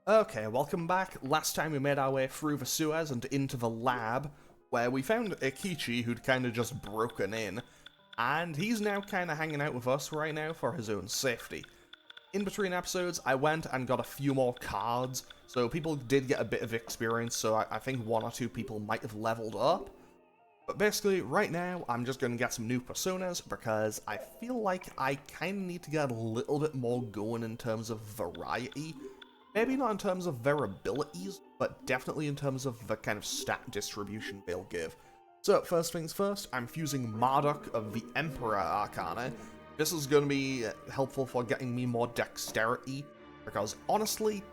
Okay, welcome back. Last time we made our way through the sewers and into the lab, where we found Ikichi, who'd kind of just broken in, and he's now kind of hanging out with us right now for his own safety. In between episodes, I went and got a few more cards, so people did get a bit of experience, so I think one or two people might have leveled up. But basically, right now, I'm just going to get some new personas, because I feel like I kind of need to get a little bit more going in terms of variety. Maybe not in terms of their abilities, but definitely in terms of the kind of stat distribution they'll give. So, first things first, I'm fusing Marduk of the Emperor Arcana. This is going to be helpful for getting me more dexterity, because honestly,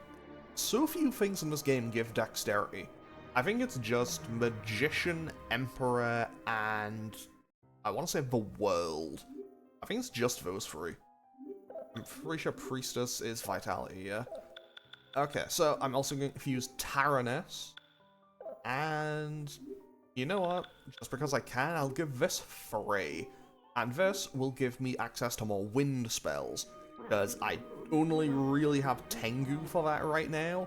so few things in this game give dexterity. I think it's just Magician, Emperor, and I want to say the World. I think it's just those three. I'm pretty sure Priestess is Vitality, yeah? Okay, so I'm also going to use Tyrannus, and you know what? Just because I can, I'll give this free, and this will give me access to more wind spells, because I only really have Tengu for that right now,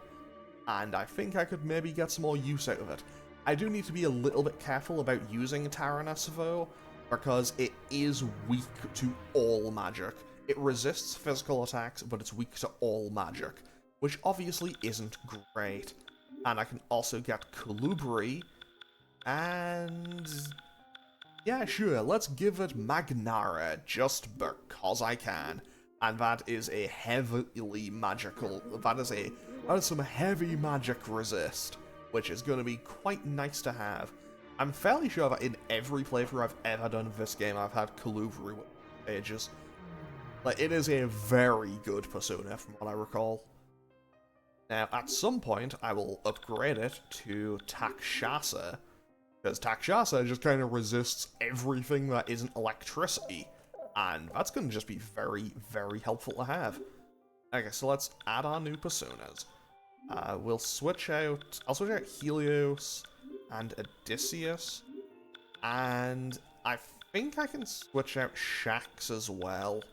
and I think I could maybe get some more use out of it. I do need to be a little bit careful about using Tyrannus though, because it is weak to all magic. It resists physical attacks, but it's weak to all magic, which obviously isn't great. And I can also get Colubri, and yeah, sure, let's give it Magnara, just because I can. And that is a heavily magical, that is some heavy magic resist, which is going to be quite nice to have. I'm fairly sure that in every playthrough I've ever done of this game, I've had Colubri with ages. Like, it is a very good persona from what I recall. Now, at some point, I will upgrade it to Takshasa, because Takshasa just kind of resists everything that isn't electricity, and that's going to just be very, very helpful to have. Okay, so let's add our new personas. I'll switch out Helios and Odysseus, and I think I can switch out Shax as well.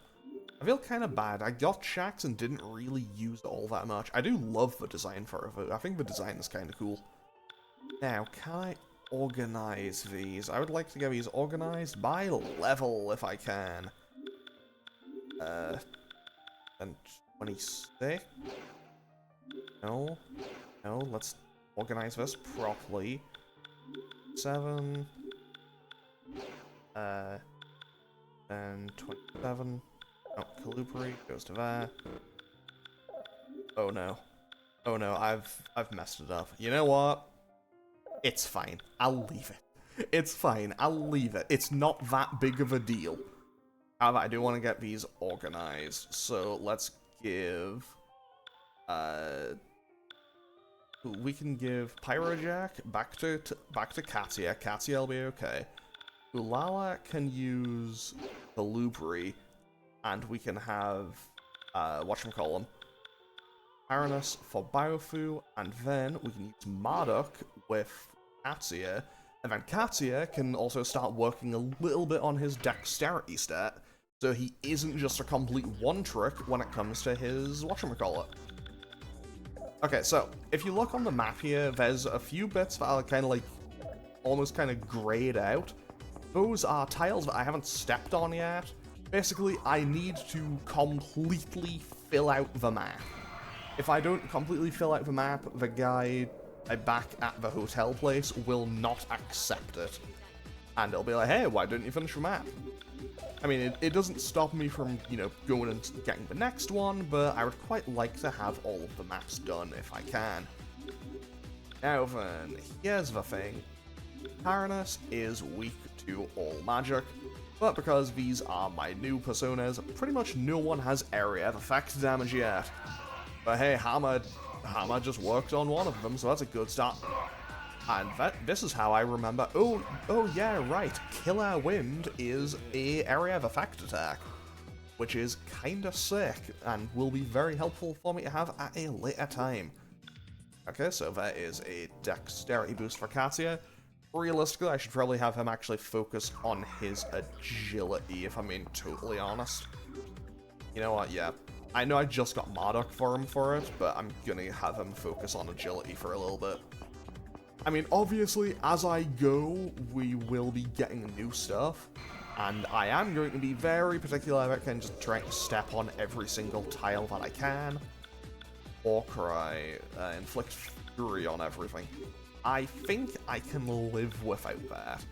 I feel kind of bad. I got Shax and didn't really use all that much. I do love the design for it. I think the design is kind of cool. Now, can I organize these? I would like to get these organized by level if I can. And 26? No. No, let's organize this properly. 7. And 27. Oh, Colubri goes to there. Oh no. Oh no, I've messed it up. You know what? It's fine. I'll leave it. It's fine. I'll leave it. It's not that big of a deal. However, I do want to get these organized. So let's give we can give Pyrojack back to Katia. Katia will be okay. Ulala can use Colubri. And we can have, whatchamacallem, Tyrannus for Biofu, and then we can use Marduk with Katia, and then Katia can also start working a little bit on his dexterity stat, so he isn't just a complete one-trick when it comes to his whatchamacallit. Okay, so, if you look on the map here, there's a few bits that are kind of like, almost kind of grayed out. Those are tiles that I haven't stepped on yet. Basically, I need to completely fill out the map. If I don't completely fill out the map, the guy back at the hotel place will not accept it. And he'll be like, hey, why didn't you finish the map? I mean, it doesn't stop me from, you know, going and getting the next one, but I would quite like to have all of the maps done if I can. Now then, here's the thing. Tyrannus is weak to all magic. But because these are my new personas, pretty much no one has area of effect damage yet. But hey, Hammer just worked on one of them, so that's a good start. And this is how I remember. Oh yeah, right. Killer Wind is a area of effect attack, which is kinda sick and will be very helpful for me to have at a later time. Okay, so that is a dexterity boost for Katia. Realistically, I should probably have him actually focus on his agility, if I'm being totally honest. You know what, yeah. I know I just got Marduk for him for it, but I'm gonna have him focus on agility for a little bit. I mean, obviously, as I go, we will be getting new stuff, and I am going to be very particular about kind of just trying to step on every single tile that I can. Warcry, inflict fury on everything. I think I can live without that.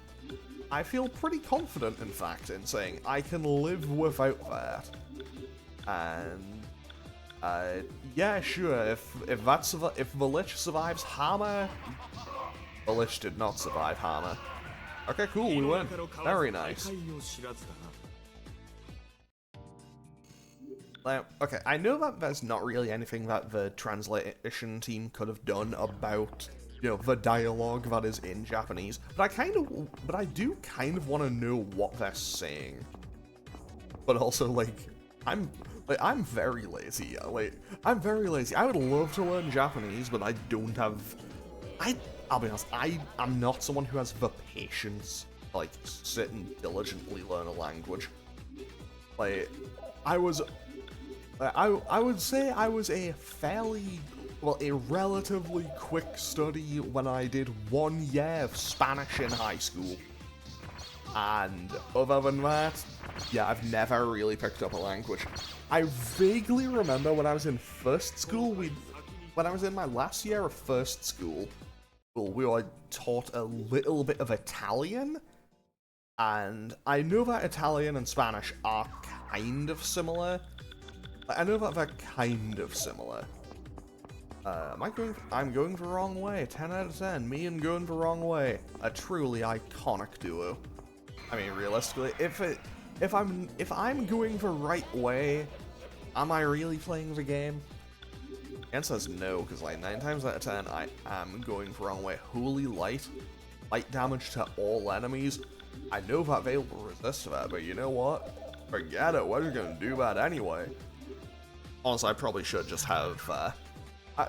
I feel pretty confident, in fact, in saying I can live without that. And, yeah, sure, if the Lich survives Hammer... The Lich did not survive Hammer. Okay, cool, we win. Very nice. Now, okay, I know that there's not really anything that the translation team could have done about, you know, the dialogue that is in Japanese, but I do kind of want to know what they're saying. But also, I'm very lazy. I'm very lazy. I would love to learn Japanese, but I don't have. I'll be honest. I'm not someone who has the patience to, sit and diligently learn a language. I would say I was a relatively quick study when I did 1 year of Spanish in high school. And other than that, yeah, I've never really picked up a language. I vaguely remember when I was in first school, when I was in my last year of first school, we were taught a little bit of Italian. And I know that Italian and Spanish are kind of similar. I know that they're kind of similar. I'm going the wrong way. 10 out of 10. Me and going the wrong way. A truly iconic duo. I mean, realistically, if I'm going the right way, am I really playing the game? The answer is no, because 9 times out of 10, I am going the wrong way. Holy light damage to all enemies. I know that they will resist that, but you know what? Forget it. We're just gonna do that anyway. Honestly, I probably should just have, I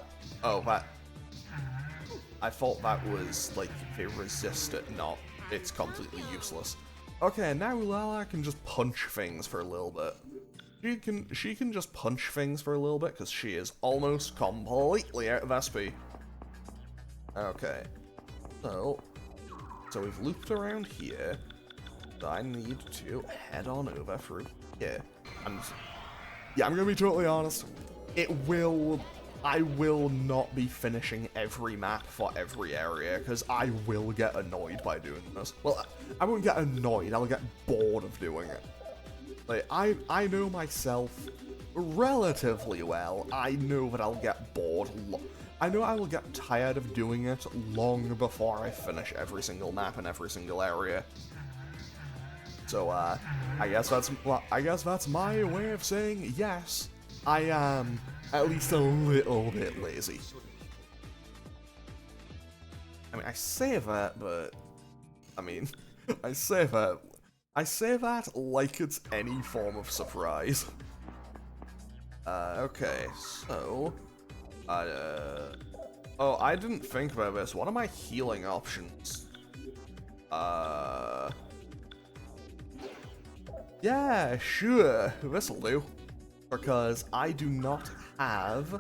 thought that was, they resist it, not, it's completely useless. Okay, now Lala can just punch things for a little bit. She can just punch things for a little bit, because she is almost completely out of SP. Okay. So we've looped around here. I need to head on over through here. And yeah, I'm gonna be totally honest. I will not be finishing every map for every area, because I will get annoyed by doing this. Well, I won't get annoyed, I'll get bored of doing it. I know myself relatively well. I know that I'll get bored. I know I will get tired of doing it long before I finish every single map in every single area. So, I guess that's my way of saying yes, I am at least a little bit lazy. I mean, I say that, but I mean, I say that like it's any form of surprise. Okay, so, oh, I didn't think about this. What are my healing options? Yeah, sure, this'll do. Because I do not have,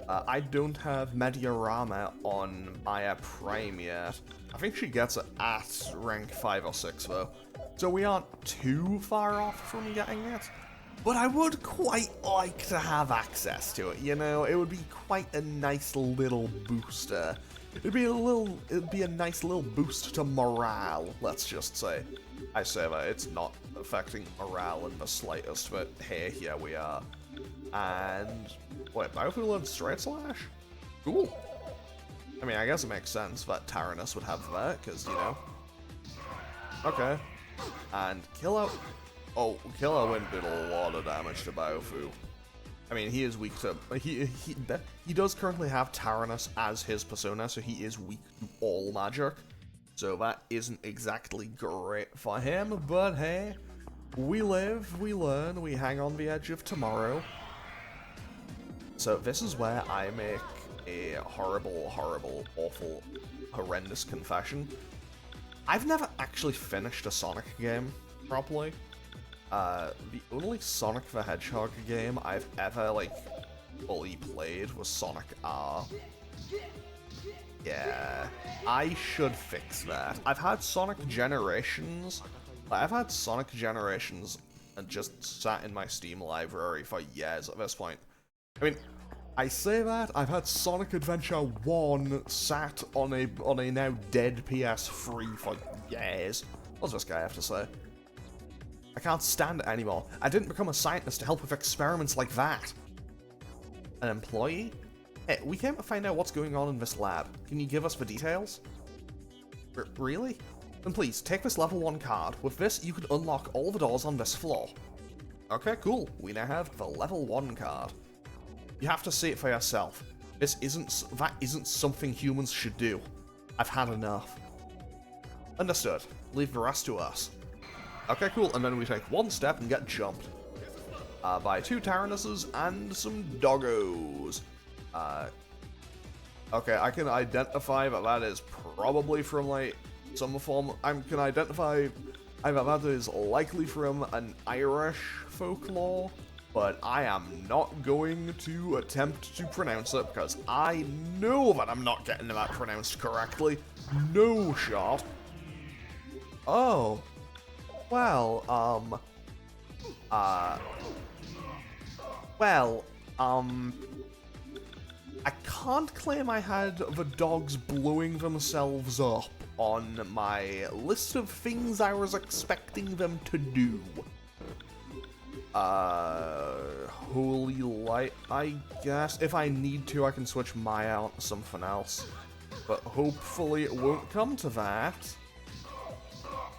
I don't have Mediarama on Maya Prime yet. I think she gets it at rank 5 or 6 though. So we aren't too far off from getting it. But I would quite like to have access to it, you know? It would be quite a nice little booster. It'd be a nice little boost to morale, let's just say. I say that it's not affecting morale in the slightest, but hey, here we are. And wait, Biofu learned Straight Slash? Cool. I mean, I guess it makes sense that Tyrannus would have that, because, you know. Okay. And Killer Wind did a lot of damage to Biofu. I mean, he is weak to... He does currently have Tyrannus as his persona, so he is weak to all magic. So that isn't exactly great for him, but hey, we live, we learn, we hang on the edge of tomorrow. So this is where I make a horrible, awful, horrendous confession. I've never actually finished a Sonic game properly. The only Sonic the Hedgehog game I've ever, like, fully played was Sonic R. Yeah, I should fix that. I've had Sonic Generations. I've had Sonic Generations and just sat in my Steam library for years at this point. I mean, I say that, I've had Sonic Adventure 1 sat on a now dead PS3 for years. What does this guy have to say? I can't stand it anymore. I didn't become a scientist to help with experiments like that. An employee? Hey, we came to find out what's going on in this lab. Can you give us the details? Really? Then please, take this level 1 card. With this, you can unlock all the doors on this floor. Okay, cool. We now have the level 1 card. You have to see it for yourself. That isn't something humans should do. I've had enough. Understood. Leave the rest to us. Okay, cool, and then we take one step and get jumped. By 2 Tyrannuses and some doggos. Okay, I can identify that is probably from, like, some form... I can identify that is likely from an Irish folklore, but I am not going to attempt to pronounce it because I know that I'm not getting that pronounced correctly. No shot. Oh. Well, I can't claim I had the dogs blowing themselves up on my list of things I was expecting them to do. Holy light, I guess. If I need to, I can switch Maya out to something else. But hopefully it won't come to that.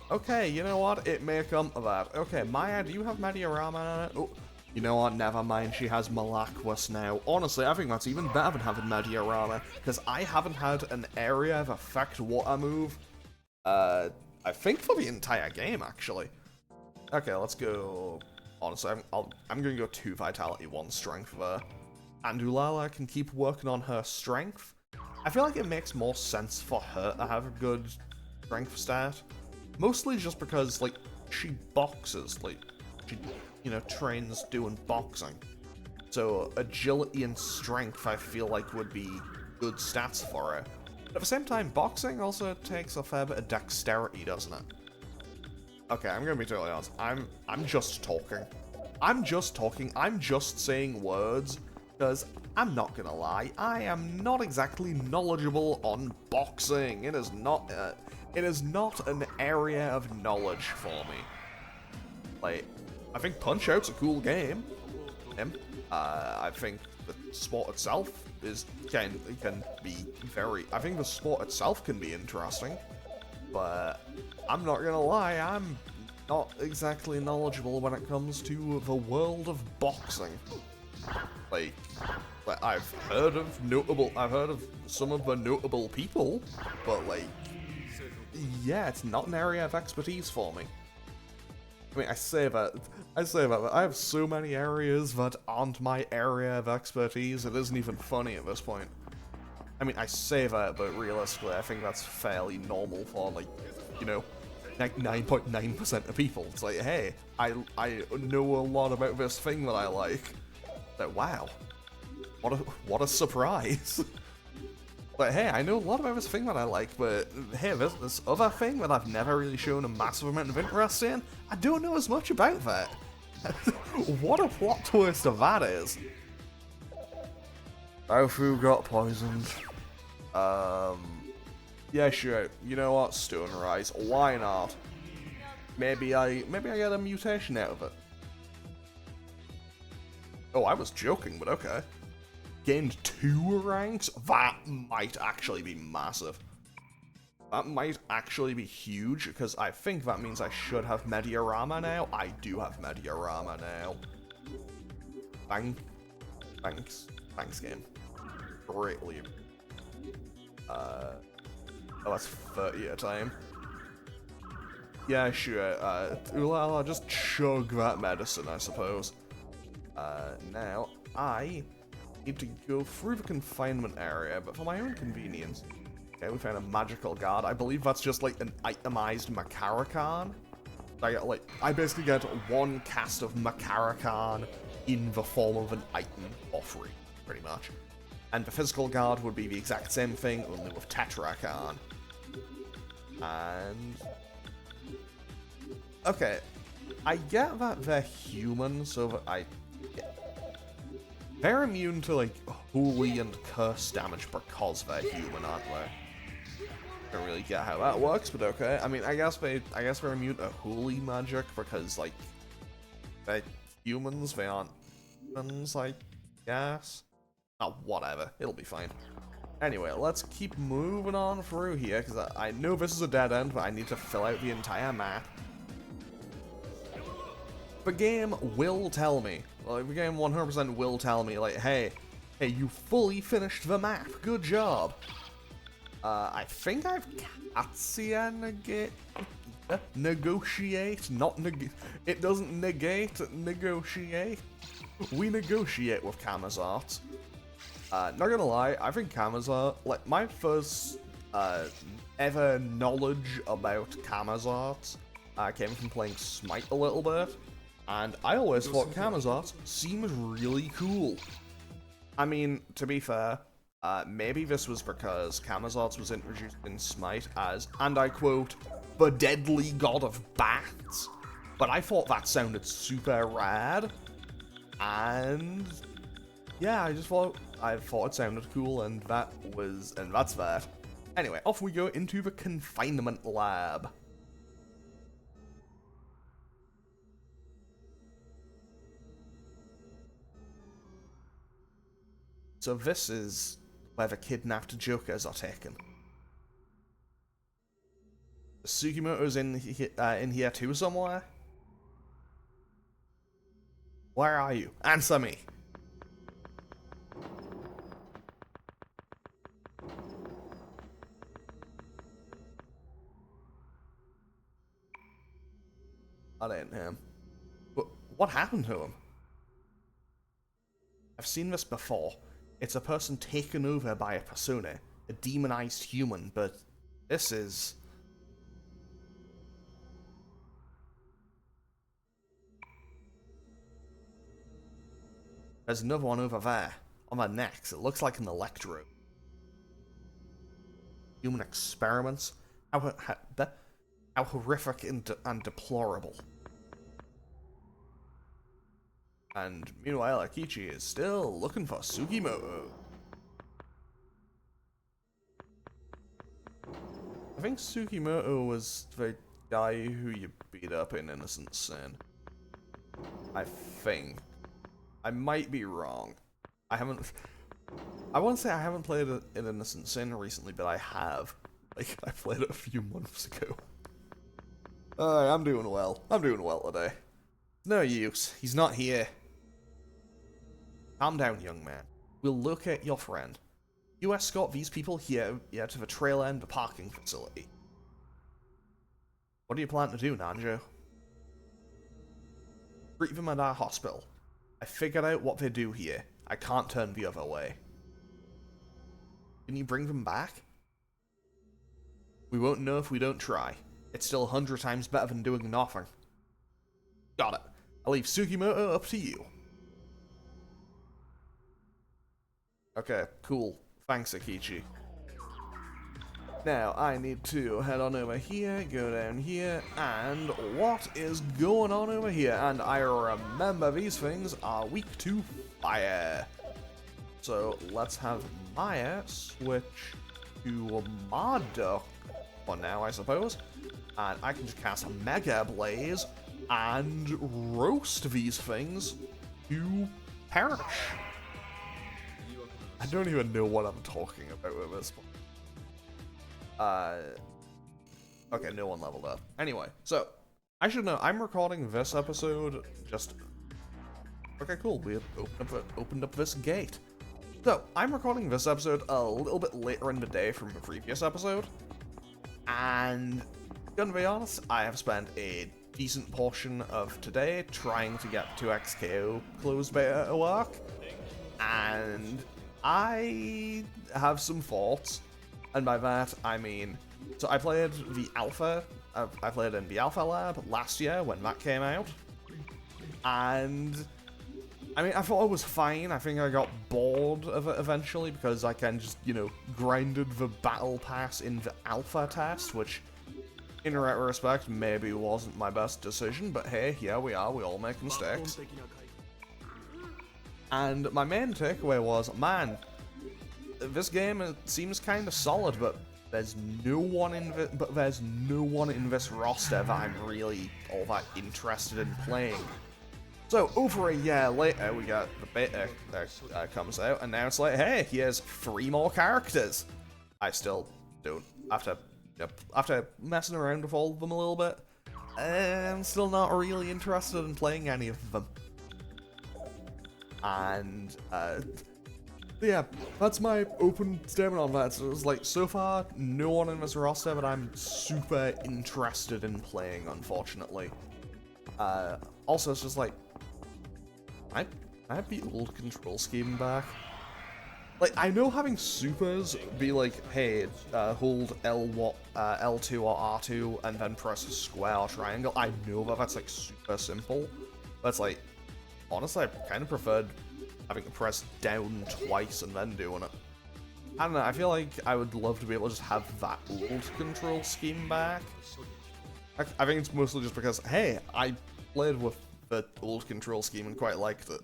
Okay, you know what? It may come to that. Okay, Maya, do you have Mediarama on it? Oh, you know what? Never mind. She has Malaquas now. Honestly, I think that's even better than having Mediarama, because I haven't had an area of effect water move, I think for the entire game, actually. Okay, let's go... Honestly, I'm going to go 2 Vitality, 1 Strength there. And Ulala can keep working on her Strength. I feel like it makes more sense for her to have a good Strength stat. Mostly just because, like, she boxes, like, she, you know, trains doing boxing. So, agility and strength, I feel like, would be good stats for her. But at the same time, boxing also takes a fair bit of dexterity, doesn't it? Okay, I'm gonna be totally honest. I'm just talking. I'm just saying words, because I'm not gonna lie, I am not exactly knowledgeable on boxing. It is not an area of knowledge for me. Like, I think Punch-Out's a cool game. I think the sport itself can be very... I think the sport itself can be interesting. But I'm not gonna lie, I'm not exactly knowledgeable when it comes to the world of boxing. Like I've heard of some of the notable people, but like, yeah, it's not an area of expertise for me. I mean, I say that, but I have so many areas that aren't my area of expertise, it isn't even funny at this point. I mean, I say that, but realistically, I think that's fairly normal for, like, you know, 99.9% of people. It's like, hey, I know a lot about this thing that I like. Like, wow, what a surprise. But hey, I know a lot about this thing that I like, but hey, this other thing that I've never really shown a massive amount of interest in, I don't know as much about that. What a plot twist that is. Tofu got poisoned. Yeah, sure. You know what? Stone Rise. Why not? Maybe I get a mutation out of it. Oh, I was joking, but okay. Gained 2 ranks? That might actually be massive. That might actually be huge, because I think that means I should have Mediarama now. I do have Mediarama now. Thanks, game. Greatly. Oh, that's 30 at a time. Yeah, sure. Ulala, just chug that medicine, I suppose. Now, I need to go through the confinement area, but for my own convenience. Okay, we found a magical guard. I believe that's just like an itemized Macaracan. I basically get one cast of Makarakan in the form of an item for free, pretty much. And the physical guard would be the exact same thing, only with Tetrakan. And... okay, I get that they're human, so that they're immune to, like, holy and curse damage because they're human, aren't they? Don't really get how that works, but okay. I mean, I guess they're immune to holy magic because, like, they're humans, they aren't humans, I guess. Oh, whatever. It'll be fine. Anyway, let's keep moving on through here, because I know this is a dead end, but I need to fill out the entire map. The game will tell me, like, the game 100% will tell me, like, hey, you fully finished the map. Good job. I think I've negotiate, not it doesn't negate, negotiate. We negotiate with Kamazart. Not gonna lie, I think Kamazart, like, my first ever knowledge about Kamazart came from playing Smite a little bit, and I always thought Kamazart seemed really cool. I mean, to be fair, maybe this was because Kamazart was introduced in Smite as, and I quote, the deadly god of bats, but I thought that sounded super rad, and yeah, I thought it sounded cool, and that's that. Anyway, off we go into the confinement lab. So this is where the kidnapped jokers are taken. Sugimoto's in here too somewhere? Where are you? Answer me! That ain't him. But what happened to him? I've seen this before. It's a person taken over by a persona, a demonized human, but this is... there's another one over there, on my neck. It looks like an electrode. Human experiments? How horrific and deplorable. And meanwhile, Akichi is still looking for Sugimoto. I think Sugimoto was the guy who you beat up in Innocent Sin. I think. I might be wrong. I won't say I haven't played it in Innocent Sin recently, but I have. Like, I played it a few months ago. I'm doing well. I'm doing well today. No use. He's not here. Calm down, young man. We'll locate your friend. You escort these people here to the trail end parking facility. What do you plan to do, Nanjo? Treat them at our hospital. I figured out what they do here. I can't turn the other way. Can you bring them back? We won't know if we don't try. It's still 100 times better than doing nothing. Got it. I'll leave Sugimoto up to you. Okay, cool. Thanks, Akichi. Now, I need to head on over here, go down here, and what is going on over here? And I remember these things are weak to fire. So, let's have Maya switch to Marduk for now, I suppose. And I can just cast a Mega Blaze and roast these things to perish. I don't even know what I'm talking about with this one. Okay, no one leveled up. Anyway, so, I should know, I'm recording this episode just... okay, cool, we opened up this gate. So, I'm recording this episode a little bit later in the day from the previous episode. And, gonna be honest, I have spent a decent portion of today trying to get 2XKO closed beta to work. And... I have some thoughts, and by that I mean, so I played the alpha I played in the Alpha Lab last year when that came out, and I mean, I thought it was fine. I think I got bored of it eventually because I can just, you know, grinded the battle pass in the alpha test, which, in retrospect, maybe wasn't my best decision, but hey, here we are, we all make mistakes. And my main takeaway was, man, this game seems kind of solid, but there's no one in this roster that I'm really all that interested in playing. So, over a year later, we got the beta that comes out, and now it's like, hey, here's 3 more characters. I still don't, after messing around with all of them a little bit, I'm still not really interested in playing any of them. And, yeah, that's my open statement on that. So it was like, so far, no one in this roster that I'm super interested in playing, unfortunately. Also, it's just like, I have the old control scheme back. Like, I know having supers be like, hey, hold L2 or R2 and then press square or triangle. I know that that's like super simple, but it's like, honestly, I kind of preferred having to press down twice and then doing it. I don't know, I feel like I would love to be able to just have that old control scheme back. I think it's mostly just because, hey, I played with the old control scheme and quite liked it.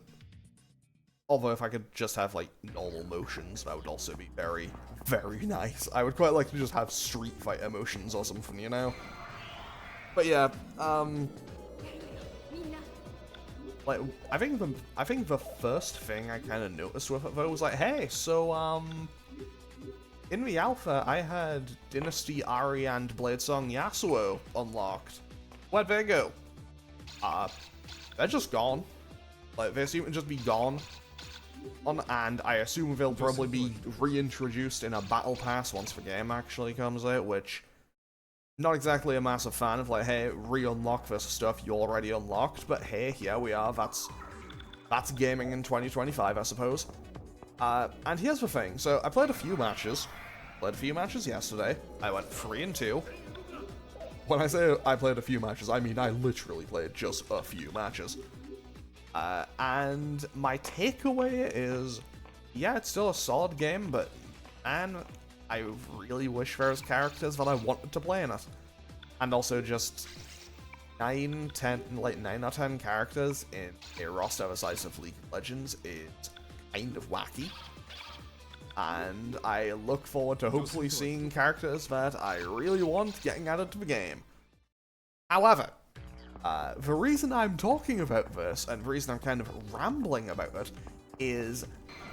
Although if I could just have, like, normal motions, that would also be very, very nice. I would quite like to just have Street Fighter motions or something, you know? But yeah, like, I think the first thing I kind of noticed with it, though, was like, hey, so, in the alpha, I had Dynasty Ari and Bladesong Yasuo unlocked. Where'd they go? They're just gone. Like, they seem to just be gone. And I assume they'll probably be reintroduced in a battle pass once the game actually comes out, which, not exactly a massive fan of, like, hey, re-unlock this stuff you already unlocked, but hey, here we are, that's gaming in 2025, I suppose. And here's the thing, so I played a few matches yesterday. I went 3-2. When I say I played a few matches, I mean I literally played just a few matches. And my takeaway is, yeah, it's still a solid game, but man, I really wish there was characters that I wanted to play in it. And also just 9 or 10 characters in a roster the size of League of Legends is kind of wacky. And I look forward to hopefully seeing characters that I really want getting added to the game. However, the reason I'm talking about this, and the reason I'm kind of rambling about it, is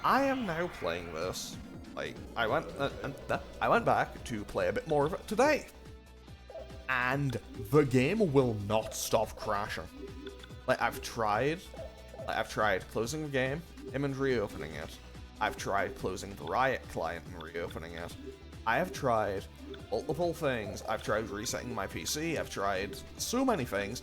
I am now playing this. Like, I went back to play a bit more of it today, and the game will not stop crashing. Like, I've tried closing the game and reopening it. I've tried closing the Riot client and reopening it. I have tried multiple things. I've tried resetting my PC. I've tried so many things.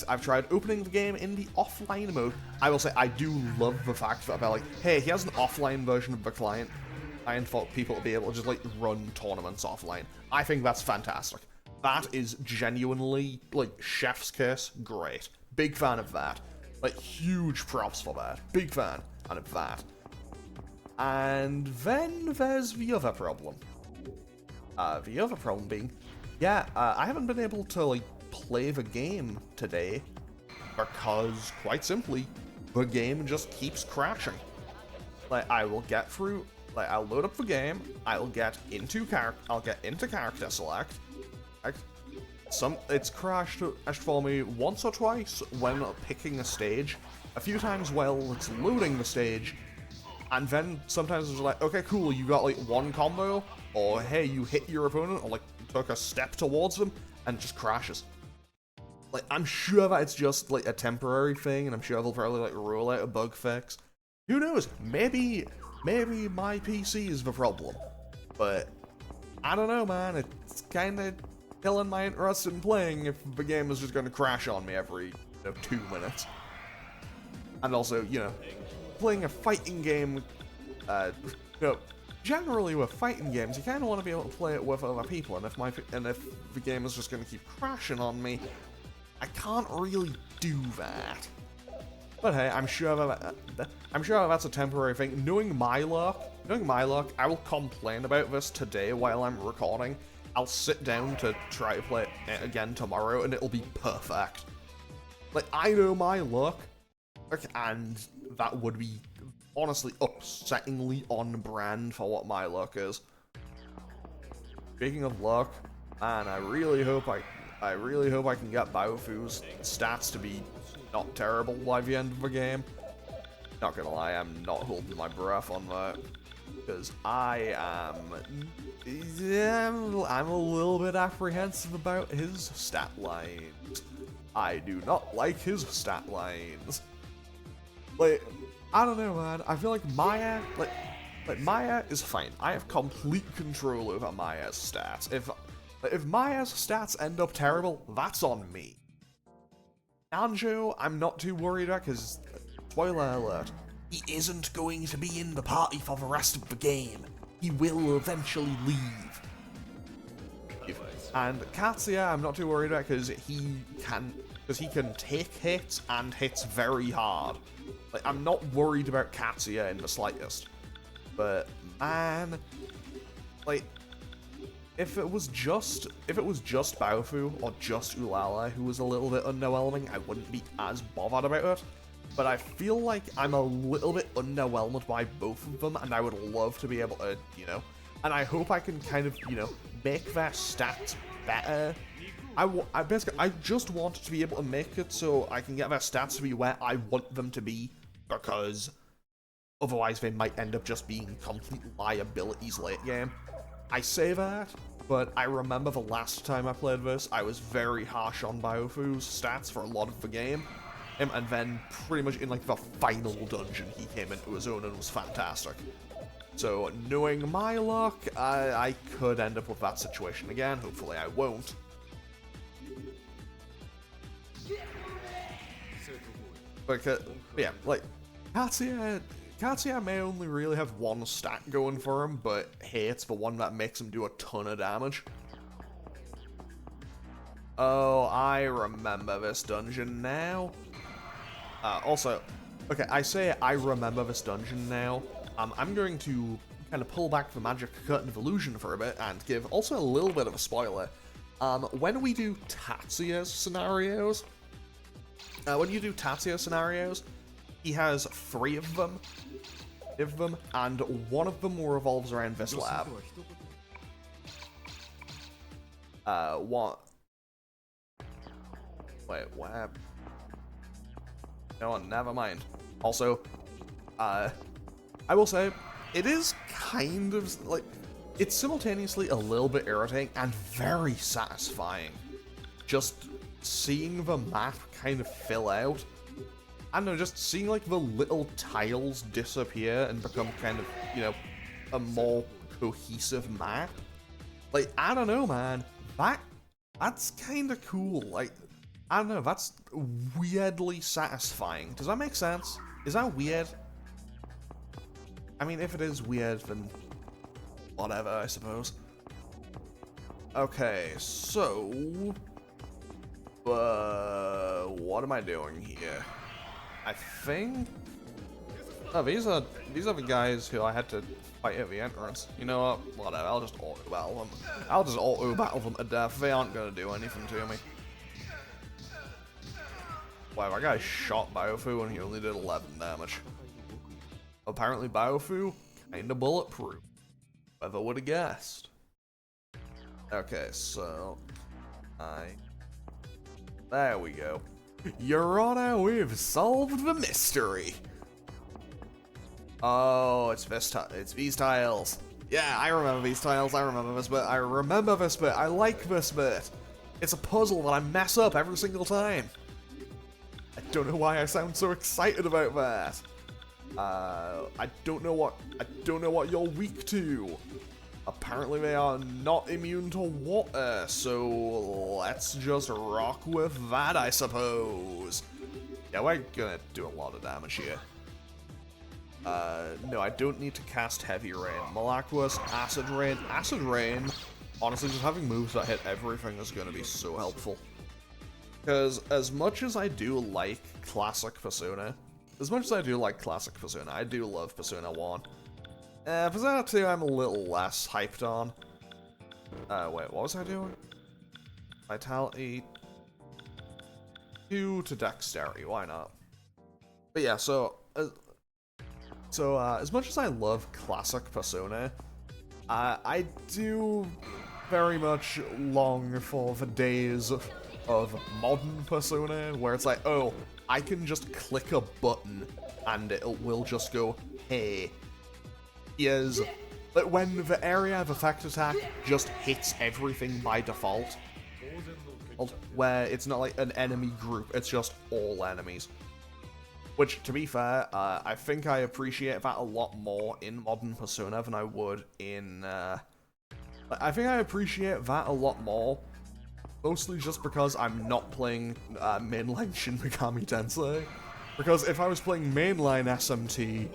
I've tried opening the game in the offline mode. I will say, I do love the fact that they're like, hey, here's an offline version of the client. I thought people to be able to just, like, run tournaments offline. I think that's fantastic. That is genuinely, like, chef's kiss, great. Big fan of that. Like, huge props for that. Big fan of that. And then there's the other problem. The other problem being, yeah, I haven't been able to, like, play the game today because, quite simply, the game just keeps crashing. Like, I will get through, like, I'll load up the game, I'll get into character select. It's crashed for me once or twice when picking a stage, a few times while it's loading the stage, and then sometimes it's like, okay, cool, you got, like, one combo, or hey, you hit your opponent, or, like, took a step towards them, and it just crashes. Like, I'm sure that it's just, like, a temporary thing, and I'm sure they'll probably, like, roll out a bug fix. Who knows? Maybe my PC is the problem. But, I don't know, man. It's kind of killing my interest in playing if the game is just going to crash on me every, 2 minutes. And also, playing a fighting game, generally with fighting games, you kind of want to be able to play it with other people, and if the game is just going to keep crashing on me, I can't really do that. But hey, I'm sure that's a temporary thing. Knowing my luck, I will complain about this today while I'm recording. I'll sit down to try to play it again tomorrow, and it'll be perfect. Like, I know my luck, and that would be honestly upsettingly on brand for what my luck is. Speaking of luck, man, I really hope I can get Baofu's stats to be not terrible by the end of the game. Not gonna lie, I'm not holding my breath on that, because I'm a little bit apprehensive about his stat lines. I do not like his stat lines. Like, I don't know, man. I feel like Maya, like Maya is fine. I have complete control over Maya's stats. If Maya's stats end up terrible, that's on me. Anjo, I'm not too worried about, because, spoiler alert, he isn't going to be in the party for the rest of the game. He will eventually leave. And Katsuya, I'm not too worried about, because he can take hits and hits very hard. Like, I'm not worried about Katsuya in the slightest. But man, like, if it was just Baofu or just Ulala who was a little bit underwhelming, I wouldn't be as bothered about it. But I feel like I'm a little bit underwhelmed by both of them, and I would love to be able to, and I hope I can kind of, make their stats better. I just want to be able to make it so I can get their stats to be where I want them to be, because otherwise they might end up just being complete liabilities late game. I say that, but I remember the last time I played this, I was very harsh on Baofu's stats for a lot of the game, and then pretty much in like the final dungeon he came into his own and was fantastic. So knowing my luck, I could end up with that situation again. Hopefully I won't. But yeah, like, Katsuya may only really have one stat going for him, but hey, it's the one that makes him do a ton of damage. Oh, I remember this dungeon now. Also, okay, I say I remember this dungeon now. I'm going to kind of pull back the magic curtain of illusion for a bit and give also a little bit of a spoiler. When we do Tatsuya's scenarios, he has 3 of them, and one of them revolves around this lab. What? Wait, what? No, never mind. Also, I will say, it is kind of, like, it's simultaneously a little bit irritating and very satisfying. Just seeing the map kind of fill out. I don't know, just seeing, like, the little tiles disappear and become kind of, a more cohesive map. Like, I don't know, man. That's kind of cool. Like, I don't know, that's weirdly satisfying. Does that make sense? Is that weird? I mean, if it is weird, then whatever, I suppose. Okay, so... what am I doing here? I think... Oh, these are the guys who I had to fight at the entrance. You know what? Whatever, I'll just auto-battle them. I'll just auto-battle them to death. They aren't gonna do anything to me. Wow, that guy shot Baofu and he only did 11 damage. Apparently Baofu, kinda bulletproof. Whoever would've guessed. Okay, so... There we go. Your Honor, we've solved the mystery! Oh, it's these tiles. Yeah, I remember these tiles, I remember this bit, I like this bit. It's a puzzle that I mess up every single time. I don't know why I sound so excited about that. I don't know what you're weak to. Apparently they are not immune to water, so let's just rock with that, I suppose. Yeah, we're gonna do a lot of damage here. No, I don't need to cast Heavy Rain. Malaquas, Acid Rain. Acid Rain, honestly, just having moves that hit everything is going to be so helpful. Because as much as I do like Classic Persona, I do love Persona 1. Persona 2 I'm a little less hyped on. Wait, what was I doing? Vitality 2 to Dexterity, why not? But yeah, so as much as I love Classic Persona, I do very much long for the days of modern Persona, where it's like, oh, I can just click a button and it will just go, hey, here's... Like when the area of effect attack just hits everything by default, where it's not like an enemy group, it's just all enemies. Which, to be fair, I think I appreciate that a lot more in modern Persona than I would in... I think I appreciate that a lot more, mostly just because I'm not playing mainline Shin Megami Tensei. Because if I was playing mainline SMT,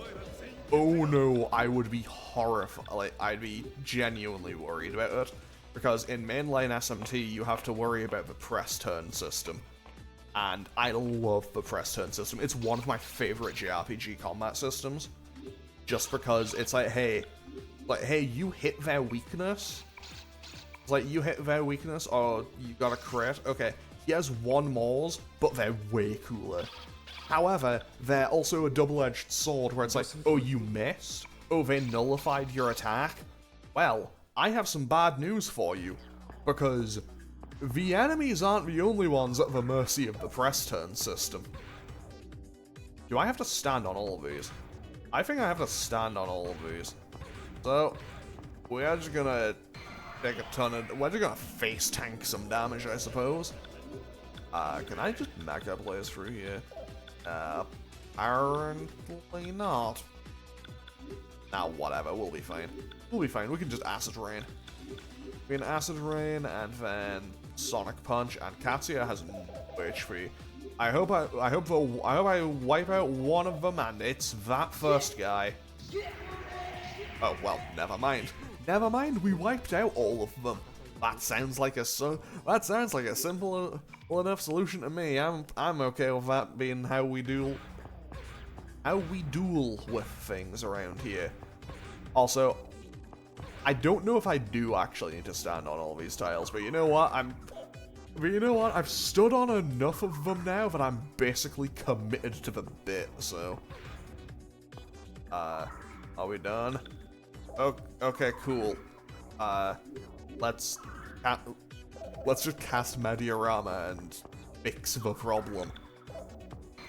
oh no, I would be horrified. Like, I'd be genuinely worried about it. Because in mainline SMT, you have to worry about the press turn system. And I love the press turn system. It's one of my favorite JRPG combat systems. Just because it's like, hey, you hit their weakness. It's like, you hit their weakness, or you got a crit. Okay, he has one Mors, but they're way cooler. However, they're also a double-edged sword where it's like, oh, you missed? Oh, they nullified your attack? Well, I have some bad news for you. Because the enemies aren't the only ones at the mercy of the press turn system. Do I have to stand on all of these? I think I have to stand on all of these. So, we're just gonna take a ton of... We're just gonna face tank some damage, I suppose. Can I just Mega Blaze through here? Apparently not. Nah, whatever, we'll be fine. We'll be fine, we can just Acid Rain. We can Acid Rain, and then Sonic Punch, and Katsuya has no HP. I hope I wipe out one of them, and it's that first guy. Oh, well, never mind. Never mind, we wiped out all of them. That sounds like a simple enough solution to me. I'm okay with that being how we duel with things around here. Also, I don't know if I do actually need to stand on all these tiles, but you know what? I've stood on enough of them now that I'm basically committed to the bit, so... are we done? Oh, okay, cool. Let's just cast Mediarama and fix the problem.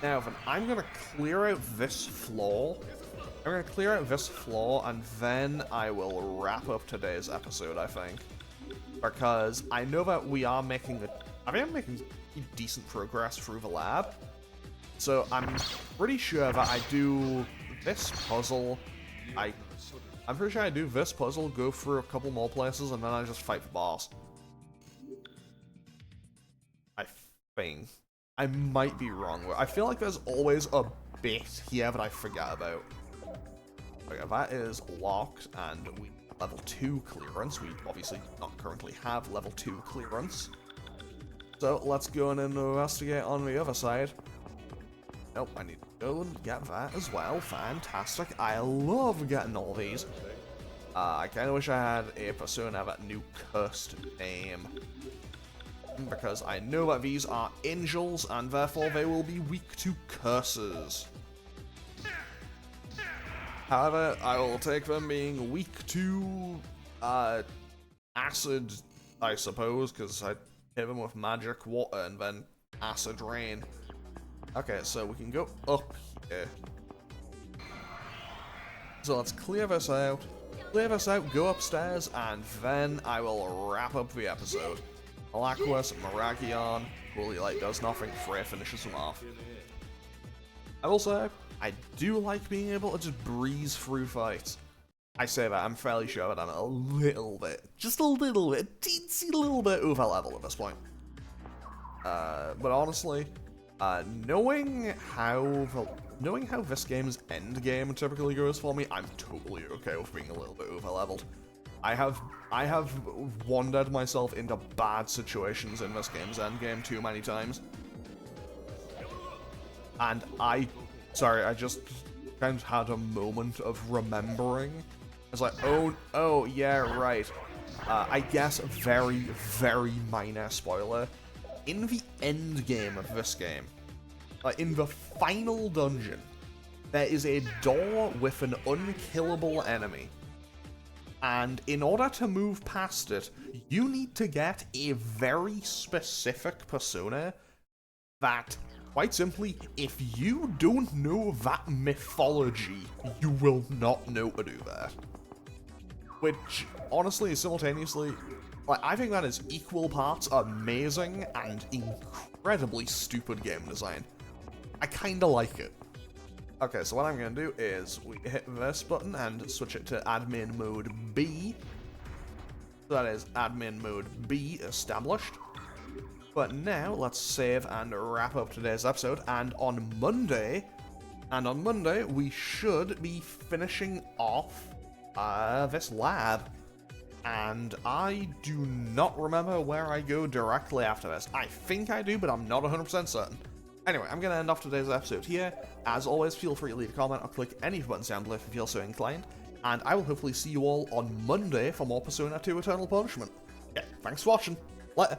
Now, then, I'm gonna clear out this floor. And then I will wrap up today's episode, I think. Because I know that we are making decent progress through the lab. So I'm pretty sure that I do this puzzle. I'm pretty sure I do this puzzle, go through a couple more places, and then I just fight the boss. I think. I might be wrong. I feel like there's always a bit here that I forget about. Okay, that is locked, and we level 2 clearance. We obviously not currently have level 2 clearance. So let's go and investigate on the other side. Nope, I need to go and get that as well. Fantastic. I love getting all these. I kind of wish I had a Persona that knew cursed name. Because I know that these are angels, and therefore they will be weak to curses. However, I will take them being weak to acid, I suppose, because I hit them with magic water and then acid rain. Okay, so we can go up here. So let's clear this out, go upstairs, and then I will wrap up the episode. Malaquas, Miragion, Holy Light does nothing, Freya finishes them off. I will say, I do like being able to just breeze through fights. I say that, I'm fairly sure that I'm a little bit, teensy little bit over level at this point. But honestly, knowing how knowing how this game's endgame typically goes for me, I'm totally okay with being a little bit over-leveled. I have wandered myself into bad situations in this game's endgame too many times. And I just kind of had a moment of remembering. I was like, oh yeah, right. I guess very, very minor spoiler. In the end game of this game, in the final dungeon, there is a door with an unkillable enemy. And in order to move past it, you need to get a very specific persona that, quite simply, if you don't know that mythology, you will not know to do that. Which, honestly, simultaneously, I think that is equal parts amazing and incredibly stupid game design. I kinda like it. Okay, so what I'm gonna do is we hit this button and switch it to admin mode B. So that is admin mode B established. But now let's save and wrap up today's episode, and on Monday we should be finishing off this lab. And I do not remember where I go directly after this. I think I do, but I'm not 100% certain. Anyway, I'm going to end off today's episode here. As always, feel free to leave a comment or click any of the buttons down below if you feel so inclined. And I will hopefully see you all on Monday for more Persona 2 Eternal Punishment. Yeah, thanks for watching. Later.